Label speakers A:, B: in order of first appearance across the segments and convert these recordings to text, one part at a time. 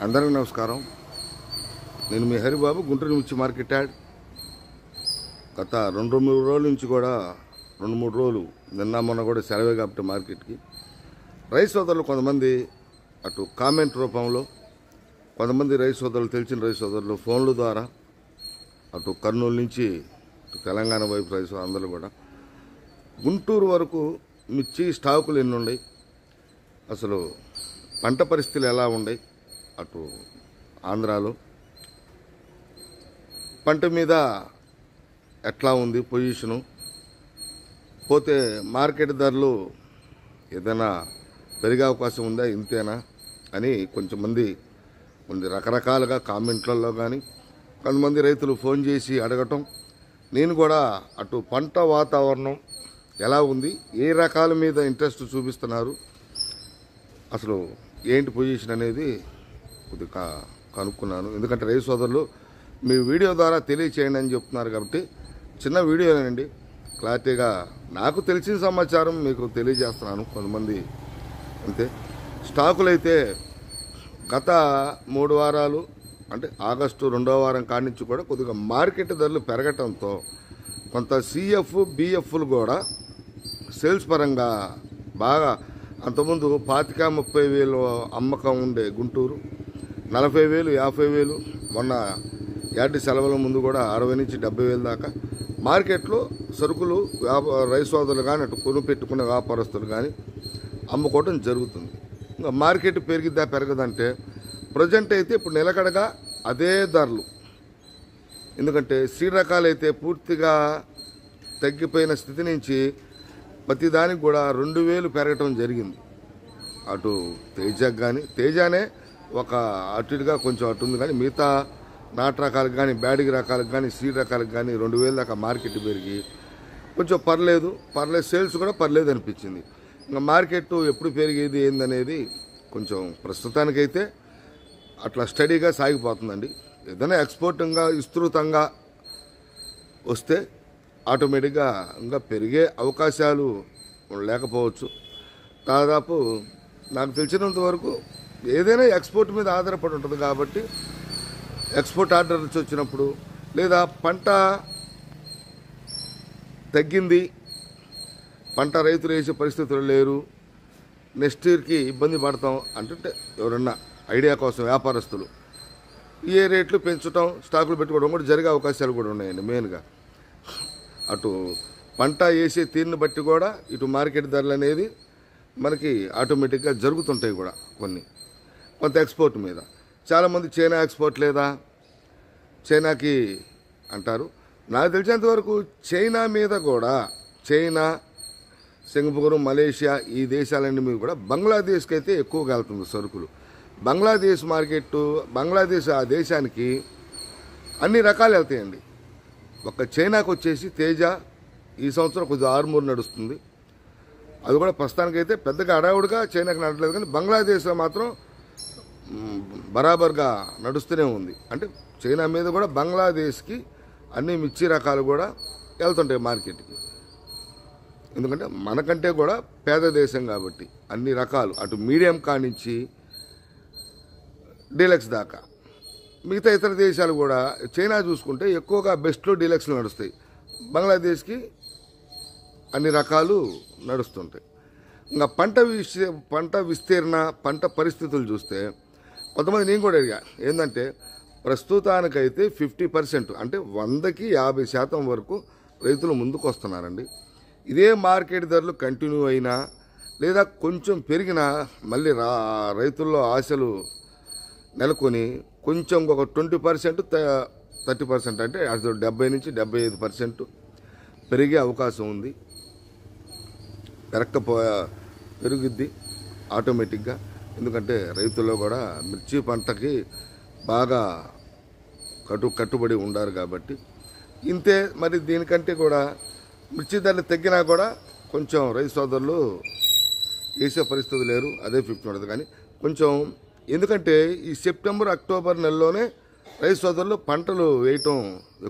A: అందరికీ నమస్కారం. నేను మీ హరిబాబు, గుంటూరు మిర్చి మార్కెట్ యాడ్. గత 2-3 రోజుల నుంచి కూడా 2-3 రోజులు నిన్న మొన్న కూడా సెలవే కాబట్టి మార్కెట్కి రైతు సోదరులు కొంతమంది అటు కామెంట్ రూపంలో, కొంతమంది రైతు సోదరులు, తెలిసిన రైతు సోదరులు ఫోన్ల ద్వారా అటు కర్నూలు నుంచి అటు తెలంగాణ వైపు రైతు అందరూ కూడా గుంటూరు వరకు మిర్చి స్టాకులు ఎన్ని ఉన్నాయి, అసలు పంట పరిస్థితులు ఎలా ఉన్నాయి, అటు ఆంధ్రాలో పంట మీద ఎట్లా ఉంది పొజిషను, పోతే మార్కెట్ ధరలు ఏదైనా పెరిగే అవకాశం ఉందా, ఇంతేనా అని కొంచెంమంది రకరకాలుగా కామెంట్లలో కానీ కొంతమంది రైతులు ఫోన్ చేసి అడగటం, నేను కూడా అటు పంట వాతావరణం ఎలా ఉంది, ఏ రకాల మీద ఇంట్రెస్ట్ చూపిస్తున్నారు, అసలు ఏంటి పొజిషన్ అనేది కొద్దిగా కనుక్కున్నాను. ఎందుకంటే రైతు సోదరులు మీ వీడియో ద్వారా తెలియచేయండి అని చెప్తున్నారు కాబట్టి చిన్న వీడియోనండి, క్లారిటీగా నాకు తెలిసిన సమాచారం మీకు తెలియజేస్తున్నాను. కొంతమంది అంతే. స్టాకులు అయితే గత 3 వారాలు అంటే ఆగస్టు 2వ వారం కాడి నుంచి కూడా కొద్దిగా మార్కెట్ ధరలు పెరగటంతో కొంత సిఎఫ్ బిఎఫ్లు కూడా సేల్స్ పరంగా బాగా, అంతకుముందు 25-30 వేలు అమ్మకం ఉండే గుంటూరు 40,000 50,000, మొన్న యార్డి సెలవుల ముందు కూడా 60 నుంచి 70,000 దాకా మార్కెట్లో సరుకులు రైతు సోదరులు కానీ అటు కొను పెట్టుకునే వ్యాపారస్తులు కానీ అమ్ముకోవడం జరుగుతుంది. ఇంకా మార్కెట్ పెరిగిద్దా పెరగదంటే ప్రజెంట్ అయితే ఇప్పుడు నిలకడగా అదే ధరలు. ఎందుకంటే సీడ్ రకాలు అయితే పూర్తిగా తగ్గిపోయిన స్థితి నుంచి ప్రతిదానికి కూడా 2,000 పెరగటం జరిగింది. అటు తేజకు కానీ, తేజానే ఒక అటుగా కొంచెం అటు ఉంది, కానీ మిగతా నాటు రకాలకు కానీ, బ్యాడిగి రకాలకు కానీ, సీడ్ రకాలకు కానీ 2,000 దాకా మార్కెట్ పెరిగి కొంచెం పర్లేదు సేల్స్ కూడా పర్లేదు అనిపించింది. ఇంకా మార్కెట్ ఎప్పుడు పెరిగేది ఏందనేది కొంచెం ప్రస్తుతానికైతే అట్లా స్టడీగా సాగిపోతుందండి. ఏదైనా ఎక్స్పోర్టింగ్గా విస్తృతంగా వస్తే ఆటోమేటిక్గా ఇంకా పెరిగే అవకాశాలు లేకపోవచ్చు. దాదాపు నాకు తెలిసినంత వరకు ఏదైనా ఎక్స్పోర్ట్ మీద ఆధారపడి ఉంటుంది కాబట్టి ఎక్స్పోర్ట్ ఆర్డర్స్ వచ్చినప్పుడు, లేదా పంట తగ్గింది, పంట రైతులు వేసే పరిస్థితులు లేరు, నెక్స్ట్ ఇయర్కి ఇబ్బంది పడతాం అంటే ఎవరన్నా ఐడియా కోసం వ్యాపారస్తులు ఏ రేట్లు పెంచడం, స్టాకులు పెట్టుకోవడం కూడా జరిగే అవకాశాలు కూడా ఉన్నాయండి. మెయిన్గా అటు పంట వేసే తీరుని బట్టి కూడా ఇటు మార్కెట్ ధరలు అనేది మనకి ఆటోమేటిక్గా జరుగుతుంటాయి కూడా. కొంత ఎక్స్పోర్ట్ మీద చాలామంది చైనా ఎక్స్పోర్ట్ లేదా చైనాకి అంటారు. నాకు తెలిసినంతవరకు చైనా మీద కూడా, చైనా, సింగపూర్, మలేషియా ఈ దేశాలన్నీ మీద కూడా బంగ్లాదేశ్కి అయితే ఎక్కువగా వెళ్తుంది సరుకులు. బంగ్లాదేశ్ మార్కెట్, బంగ్లాదేశ్ ఆ దేశానికి అన్ని రకాలు వెళ్తాయండి. ఒక చైనాకు వచ్చేసి తేజ ఈ సంవత్సరం కొద్దిగా 6-3 నడుస్తుంది. అది కూడా ప్రస్తుతానికైతే పెద్దగా అడావుడిగా చైనాకి నడట్లేదు, కానీ బంగ్లాదేశ్లో మాత్రం బరాబర్గా నడుస్తూనే ఉంది. అంటే చైనా మీద కూడా బంగ్లాదేశ్కి అన్ని మిర్చి రకాలు కూడా వెళ్తుంటాయి మార్కెట్కి. ఎందుకంటే మనకంటే కూడా పేద దేశం కాబట్టి అన్ని రకాలు అటు మీడియం కానించి డీలక్స్ దాకా మిగతా ఇతర దేశాలు కూడా చైనా చూసుకుంటే ఎక్కువగా బెస్ట్లో డీలక్స్లు నడుస్తాయి. బంగ్లాదేశ్కి అన్ని రకాలు నడుస్తుంటాయి. ఇంకా పంట విస్తీర్ణ, పంట పరిస్థితులు చూస్తే కొంతమంది నేను కూడా అడిగా, ఏంటంటే ప్రస్తుతానికైతే 50% అంటే 100కి 50% వరకు రైతులు ముందుకు వస్తున్నారండి. ఇదే మార్కెట్ ధరలు కంటిన్యూ అయినా లేదా కొంచెం పెరిగినా మళ్ళీ రైతుల్లో ఆశలు నెలకొని కొంచెం ఒక 20% 30% అంటే అది 70 నుంచి 75% పెరిగే అవకాశం ఉంది. పెరుగుద్ది ఆటోమేటిక్గా. ఎందుకంటే రైతుల్లో కూడా మిర్చి పంటకి బాగా కట్టుబడి ఉండారు కాబట్టి ఇంతే. మరి దీనికంటే కూడా మిర్చి ధరలు తగ్గినా కూడా కొంచెం రైతు సోదరులు వేసే పరిస్థితి లేరు, అదే 50 ఉండదు. కానీ కొంచెం ఎందుకంటే ఈ సెప్టెంబర్ అక్టోబర్ నెలలోనే రైతు సోదరులు పంటలు వేయటం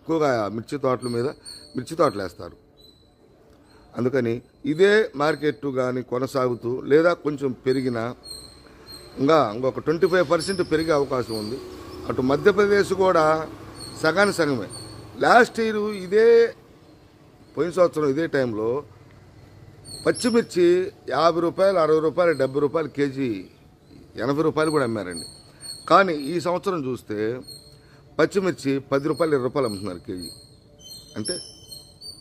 A: ఎక్కువగా మిర్చి తోటలు వేస్తారు. అందుకని ఇదే మార్కెట్ కానీ కొనసాగుతూ లేదా కొంచెం పెరిగినా ఇంకొక 25% పెరిగే అవకాశం ఉంది. అటు మధ్యప్రదేశ్ కూడా సగానికి సగమే. లాస్ట్ ఇయర్ పోయిన సంవత్సరం ఇదే టైంలో పచ్చిమిర్చి 50 రూపాయలు, 60 రూపాయలు, 70 రూపాయలు కేజీ, 80 రూపాయలు కూడా అమ్మారండి. కానీ ఈ సంవత్సరం చూస్తే పచ్చిమిర్చి 10 రూపాయలు, 20 రూపాయలు అమ్ముతున్నారు కేజీ. అంటే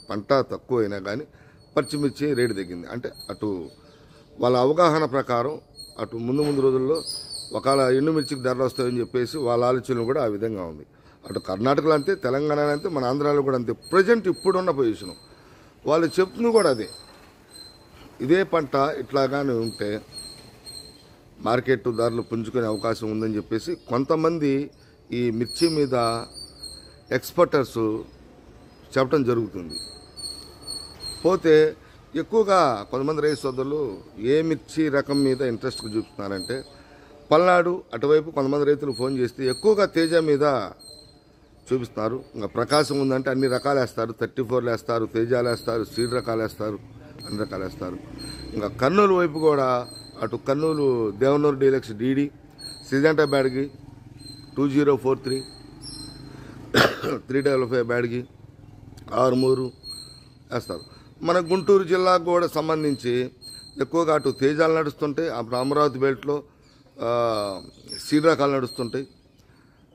A: పంట తక్కువ అయినా కానీ పచ్చిమిర్చి రేటు తగ్గింది. అంటే అటు వాళ్ళ అవగాహన ప్రకారం అటు ముందు రోజుల్లో ఒకవేళ ఎండుమిర్చికి ధరలు వస్తాయని చెప్పేసి వాళ్ళ ఆలోచన కూడా ఆ విధంగా ఉంది. అటు కర్ణాటకలో అంతే, తెలంగాణలో అంతే, మన ఆంధ్రాలో కూడా అంతే. ప్రజెంట్ ఇప్పుడున్న పొజిషన్ వాళ్ళు చెప్తుంది కూడా అదే. ఇదే పంట ఇట్లాగానే ఉంటే మార్కెట్ ధరలు పుంజుకునే అవకాశం ఉందని చెప్పేసి కొంతమంది ఈ మిర్చి మీద ఎక్స్పర్టర్స్ చెప్పడం జరుగుతుంది. పోతే ఎక్కువగా కొంతమంది రైతు సోదరులు ఏ మిర్చి రకం మీద ఇంట్రెస్ట్ చూపుతున్నారంటే పల్నాడు అటువైపు కొంతమంది రైతులు ఫోన్ చేస్తే ఎక్కువగా తేజ మీద చూపిస్తున్నారు. ఇంకా ప్రకాశం ఉందంటే అన్ని రకాలు వేస్తారు, 34 వేస్తారు, తేజాలు వేస్తారు, సీడ్ రకాలు వేస్తారు, అన్ని రకాలు వేస్తారు. ఇంకా కర్నూలు వైపు కూడా అటు Kurnool Devanur deluxe DD, Syngenta Byadgi 2043, 355 Byadgi, 63 వేస్తారు. మన గుంటూరు జిల్లాకు కూడా సంబంధించి ఎక్కువగా అటు తేజాలు నడుస్తుంటాయి, అప్పుడు అమరావతి బెల్ట్లో సీడ్ రకాలు నడుస్తుంటాయి.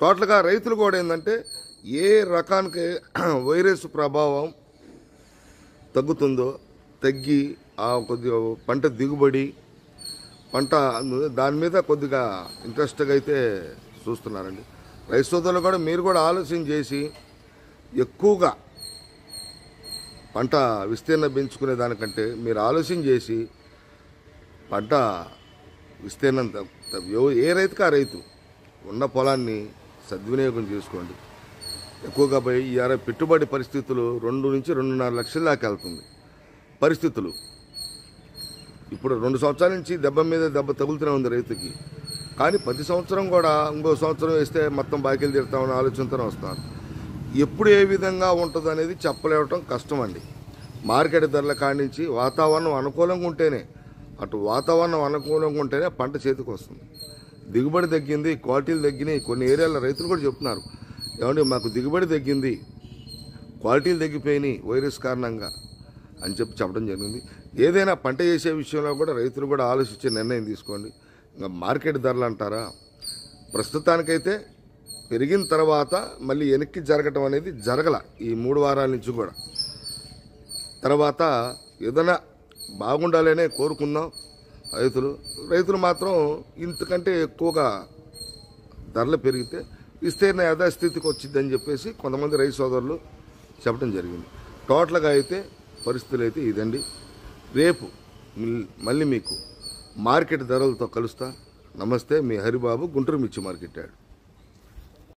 A: టోటల్గా రైతులు కూడా ఏంటంటే ఏ రకానికి వైరస్ ప్రభావం తగ్గుతుందో తగ్గి ఆ కొద్దిగా పంట దిగుబడి దాని మీద కొద్దిగా ఇంట్రెస్ట్గా అయితే చూస్తున్నారండి. రైతు సోదరులు కూడా మీరు కూడా ఆలోచన చేసి ఎక్కువగా పంట విస్తీర్ణ పెంచుకునే దానికంటే మీరు ఆలోచన చేసి పంట విస్తీర్ణం ఏ రైతుకి ఆ రైతు ఉన్న పొలాన్ని సద్వినియోగం చేసుకోండి. ఎక్కువగా పోయి పెట్టుబడి పరిస్థితులు 2 నుంచి 2.5 లక్షల దాకా వెళ్తుంది. పరిస్థితులు ఇప్పుడు 2 సంవత్సరాల నుంచి దెబ్బ మీద దెబ్బ తగులుతూనే ఉంది రైతుకి. కానీ ప్రతి సంవత్సరం కూడా ఇంకో సంవత్సరం వేస్తే మొత్తం బాకీలు తీరుతామని ఆలోచనతోనే వస్తున్నారు. ఎప్పుడు ఏ విధంగా ఉంటుంది అనేది చెప్పలేవటం కష్టం అండి. మార్కెట్ ధరల కాడించి వాతావరణం అనుకూలంగా ఉంటేనే పంట చేతికి వస్తుంది. దిగుబడి తగ్గింది, క్వాలిటీలు తగ్గినాయి. కొన్ని ఏరియాల రైతులు కూడా చెప్తున్నారు, ఏమంటే మాకు దిగుబడి తగ్గింది, క్వాలిటీలు తగ్గిపోయినాయి వైరస్ కారణంగా అని చెప్పడం జరిగింది. ఏదైనా పంట చేసే విషయంలో కూడా రైతులు కూడా ఆలోచించే నిర్ణయం తీసుకోండి. ఇంకా మార్కెట్ ధరలు అంటారా, ప్రస్తుతానికైతే పెరిగిన తర్వాత మళ్ళీ వెనక్కి జరగటం అనేది జరగల ఈ 3 వారాల నుంచి కూడా. తర్వాత ఏదైనా బాగుండాలనే కోరుకుందాం. రైతులు మాత్రం ఇంతకంటే ఎక్కువగా ధరలు పెరిగితే విస్తీర్ణ యథాస్థితికి వచ్చిందని చెప్పేసి కొంతమంది రైతు సోదరులు చెప్పడం జరిగింది. టోటల్గా అయితే పరిస్థితులు అయితే ఇదండి. రేపు మళ్ళీ మీకు మార్కెట్ ధరలతో కలుస్తా. నమస్తే, మీ హరిబాబు, గుంటూరు మిర్చి మార్కెట్ యార్డ్.